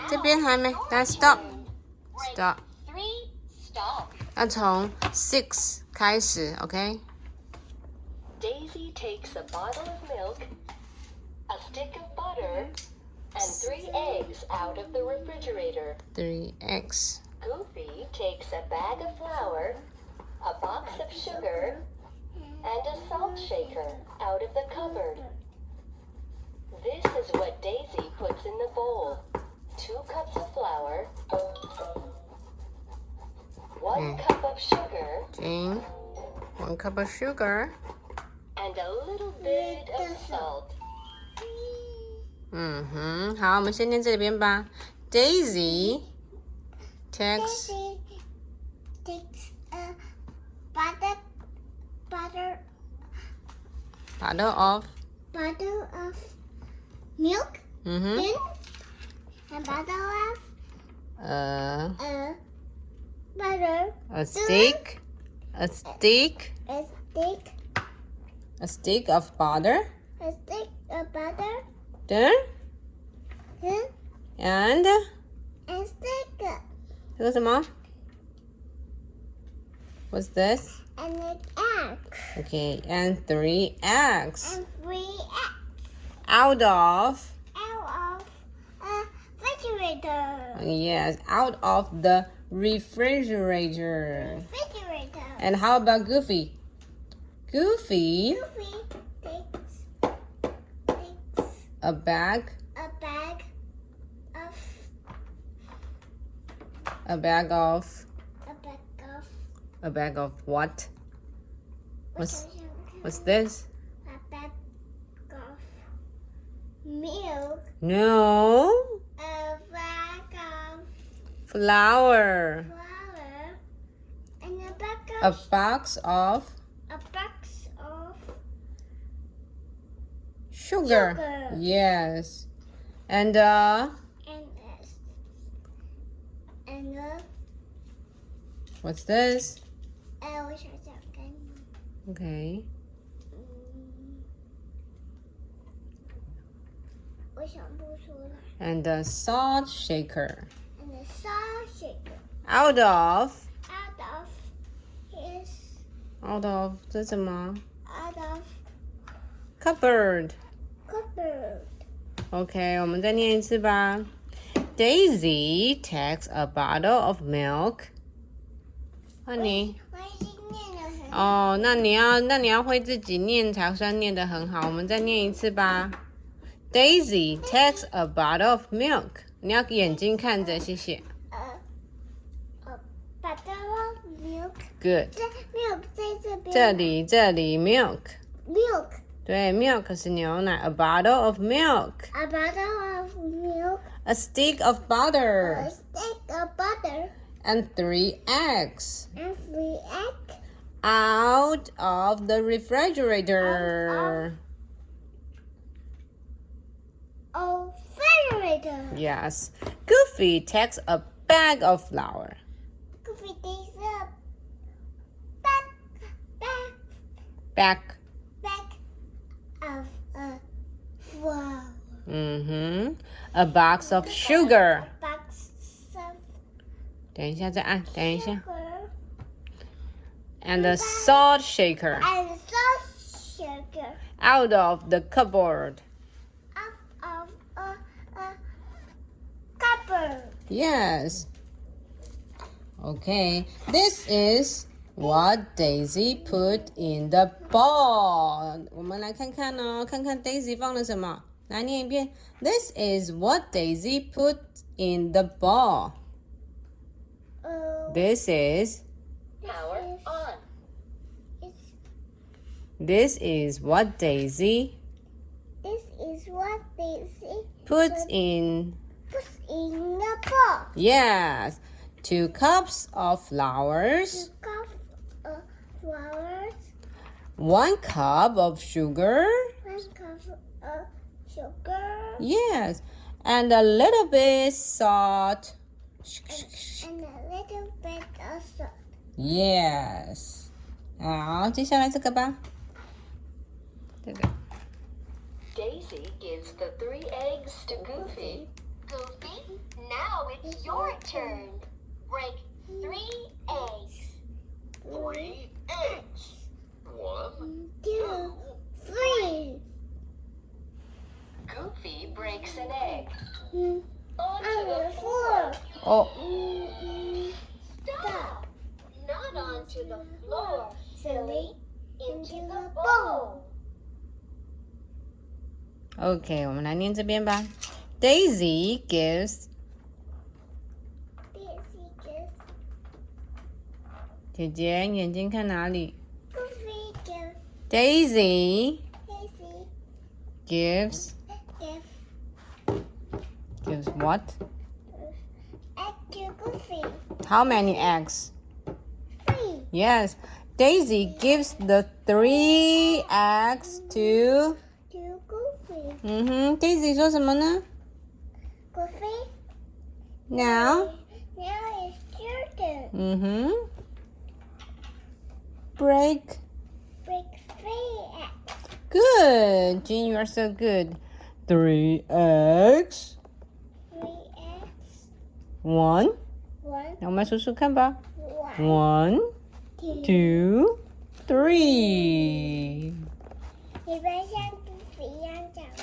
这边还没，来 stop， 要从 6开始 ，OK？ Daisy takes a bottle of milk, a stick of butter, and 3 eggs out of the refrigerator. 3 eggs. Goofy takes a bag of flour, a box of sugar, and a salt shaker out of the cupboard. This is what Daisy puts in the bowl. 2 cups of flour, 1 cup of sugar, Jane, 1 cup of sugar. and a little bit of salt. 好，我们先念这边吧。Daisy takes a bottle of milk, Mm-hmm. then a bottle of butter, a stick a stick of butter. Then and a stick 这个什么 What's this? and an egg Okay, and 3 eggs and 3 eggs out of out of a refrigerator. yes, out of the refrigerator. And how about Goofy? Goofy Goofy takes a bag a bag of a bag of what? What's this? a bag of milk, No, a bag of flour. flour, and a bag A of box of sugar. Sugar. Yes. And and what's this? 我想想看， Okay. 我想不出来。 And a salt shaker. And the salt shaker Out of out of 这什么 out of cupboard. cupboard. Okay, 我们再念一次吧。Daisy takes a bottle of milk. 那你我已经念了很哦，那你要会自己念才算念得很好。我们再念一次吧。Daisy takes a bottle of milk. 你要眼睛看着，谢谢。bottle of milk. Good. 这 milk 在这边。这里 milk. milk 对 milk 是牛奶。A bottle of milk. a bottle of milk. A stick of butter. A stick of butter And 3 eggs. and 3 eggs Out of the refrigerator. of refrigerator. Yes. Goofy takes a bag of flour. Goofy takes a Bag. bag of flour. A box of sugar. A box of 等一下再按，等一下。 sugar And a salt shaker. and salt sugar Out of the cupboard. out of a cupboard. Yes. Okay. This is what Daisy put in the ball. 我们来看看哦，看看 Daisy 放了什么。来念一遍。This is what Daisy put in the ball. This is Power on. this is what Daisy This is what Daisy puts in. puts in the bowl. Yes. 2 cups of flowers. 2 cups of flowers, 1 cup of sugar. 1 cup of sugar, Yes. And a little bit salt. and a little bit of salt. Yes. 好，接下来这个吧。这个。Daisy gives the 3 eggs to Goofy. Goofy, now it's your turn. Break 3 eggs. 3 eggs. 1, 2, 3. Goofy breaks an egg. On Onto the the floor. floor. Oh, Stop! Not onto the floor, Silly. into the bowl. OK，我们来念这边吧。Daisy gives， Daisy gives. 姐姐眼睛看哪里 Goofy gives. ？Daisy Daisy gives gives what? egg to Goofy. How many eggs? 3. Yes, Daisy gives the 3 eggs to. To Goofy. Daisy 说什么呢 Goofy. ？Now. Now it's your turn. Break. Break 3 eggs. Good, Jean, you are so good. 3 eggs. 3 eggs. 1. 1, 那我们来数数看吧。 1, 1, 2, 3. 你别像 Goofy 一样讲话。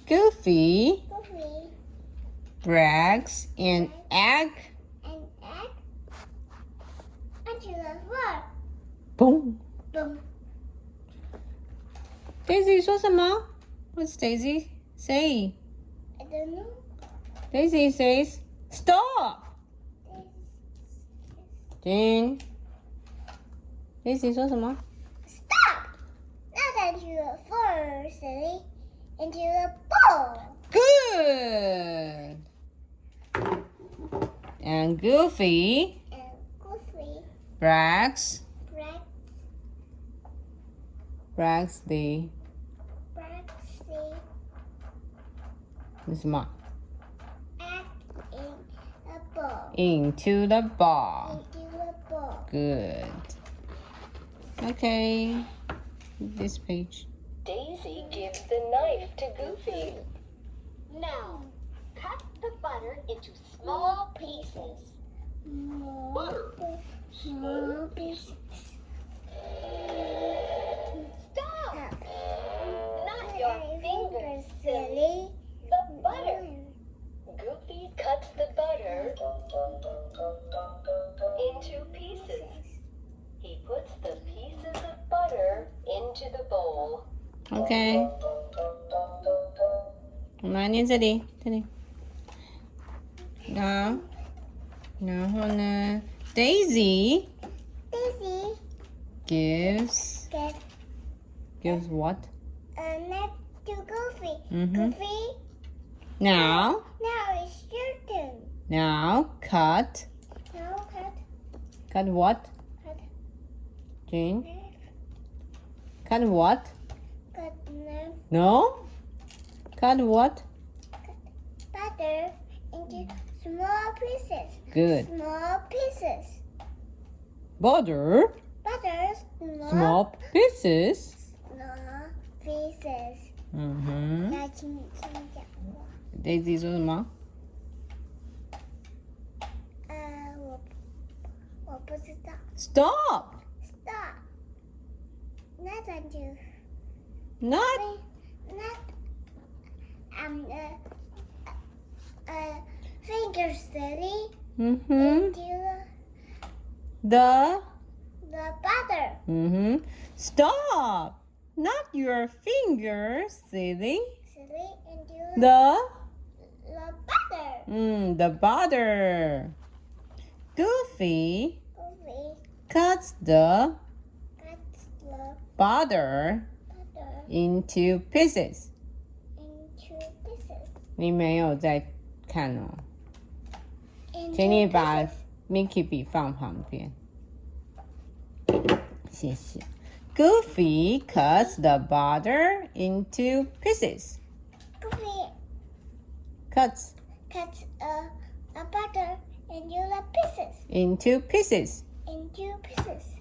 Goofy Goofy breaks an egg. and egg onto the floor. Boom. Boom. Daisy 说什么 What's Daisy say? I don't know. Daisy says, stop. Jean. Daisy 说什么 Stop! Not onto the floor, silly. Into the bowl. Good. And Goofy And Goofy breaks breaks the 什么 egg in the bowl. into the ball. Into the bowl. Good. Okay. This page. Daisy gives the knife to Goofy. Now, cut the butter into small pieces. Butter. Small pieces. Stop! Not Not your fingers, silly. The butter. Goofy cuts the butter into pieces. He puts the pieces of butter into the bowl. OK，我们来念这里，这里。然后呢 ，Daisy Daisy gives gives what? a knife to Goofy. Mhm. Goofy, Now it's your turn. cut Now cut what? Jean, cut what? cut knife No, cut what? butter into small pieces. Good. Small pieces. Butter, Butter, small pieces. small pieces. 来，请你讲话。 Daisy 说什么？我不知道。 Stop. Stop. Not until Not not fingers silly into the the butter. Stop. Not your fingers, silly. Silly into The butter. the butter. Goofy Goofy cuts the cuts the butter butter into pieces. into pieces. 你没有在看哦， Into 请你把 pieces. Mickey 笔放旁边，谢谢。Goofy cuts the butter into pieces. Goofy Cuts cuts a butter into the pieces. into pieces. Into pieces.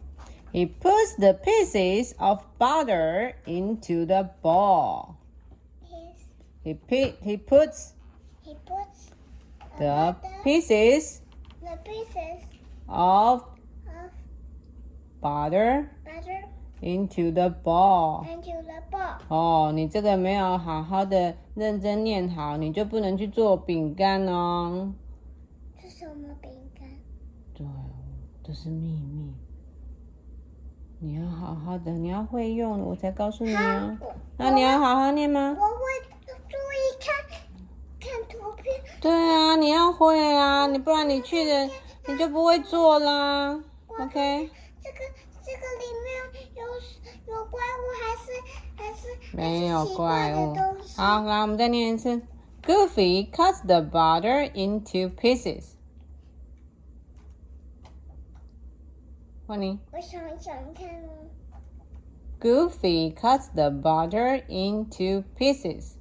He puts the pieces of butter into the bowl. He puts He puts the pieces the pieces of of butter butter into the bowl. into the bowl. 哦，你这个没有好好的认真念好，你就不能去做饼干哦。这是什么饼干？对，这是秘密。你要好好的，你要会用，我才告诉你哦。那你要好好念吗？我会注意看图片。对啊，你要会啊，你不然你去的你就不会做啦。OK？这个里面有怪物还是没有奇怪怪物的东。西？好，来我们再念一次。Goofy cuts the butter into pieces. 换你。我想看哦。Goofy cuts the butter into pieces.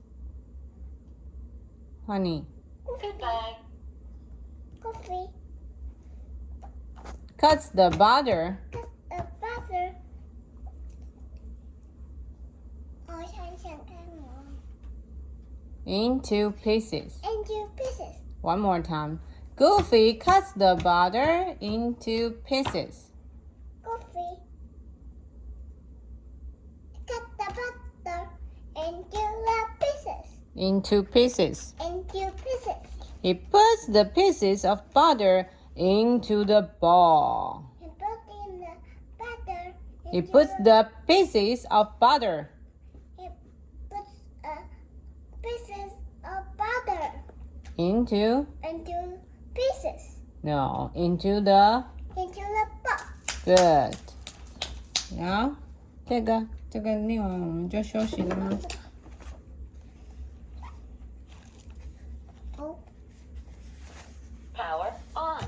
换你。 Goodbye. Coffee Cuts the butter butter。我想看哦。 into pieces. Into pieces. One more time. Goofy cuts the butter into pieces. Coffee. Cut the butter into the pieces. Into pieces. Into pieces. He puts the pieces of butter into the bowl. And put in the butter. He puts the pieces of butter He puts pieces of butter into pieces into the into the bowl. good. 好，这个念完我们就休息了吗？ Oh, Power on.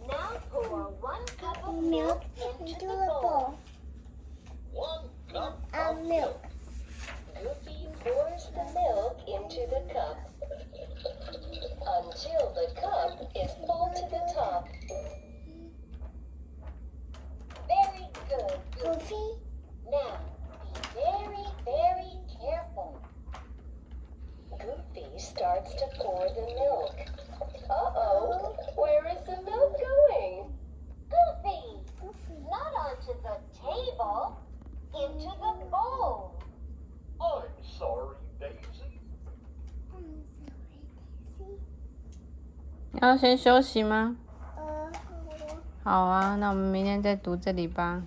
Now pour 1 cup of milk milk into into the the bowl. bowl. 1 cup Of milk. Goofy pours the milk into the cup until the cup is full to the top. Very good. Goofy. Now, be very, very careful. Goofy starts to pour the milk. Uh-oh, where is the milk going? Goofy, Goofy. not onto the table, into the bowl. I'm sorry, Daisy. I'm sorry, Daisy. 要先休息吗？好。好啊，那我们明天再读这里吧。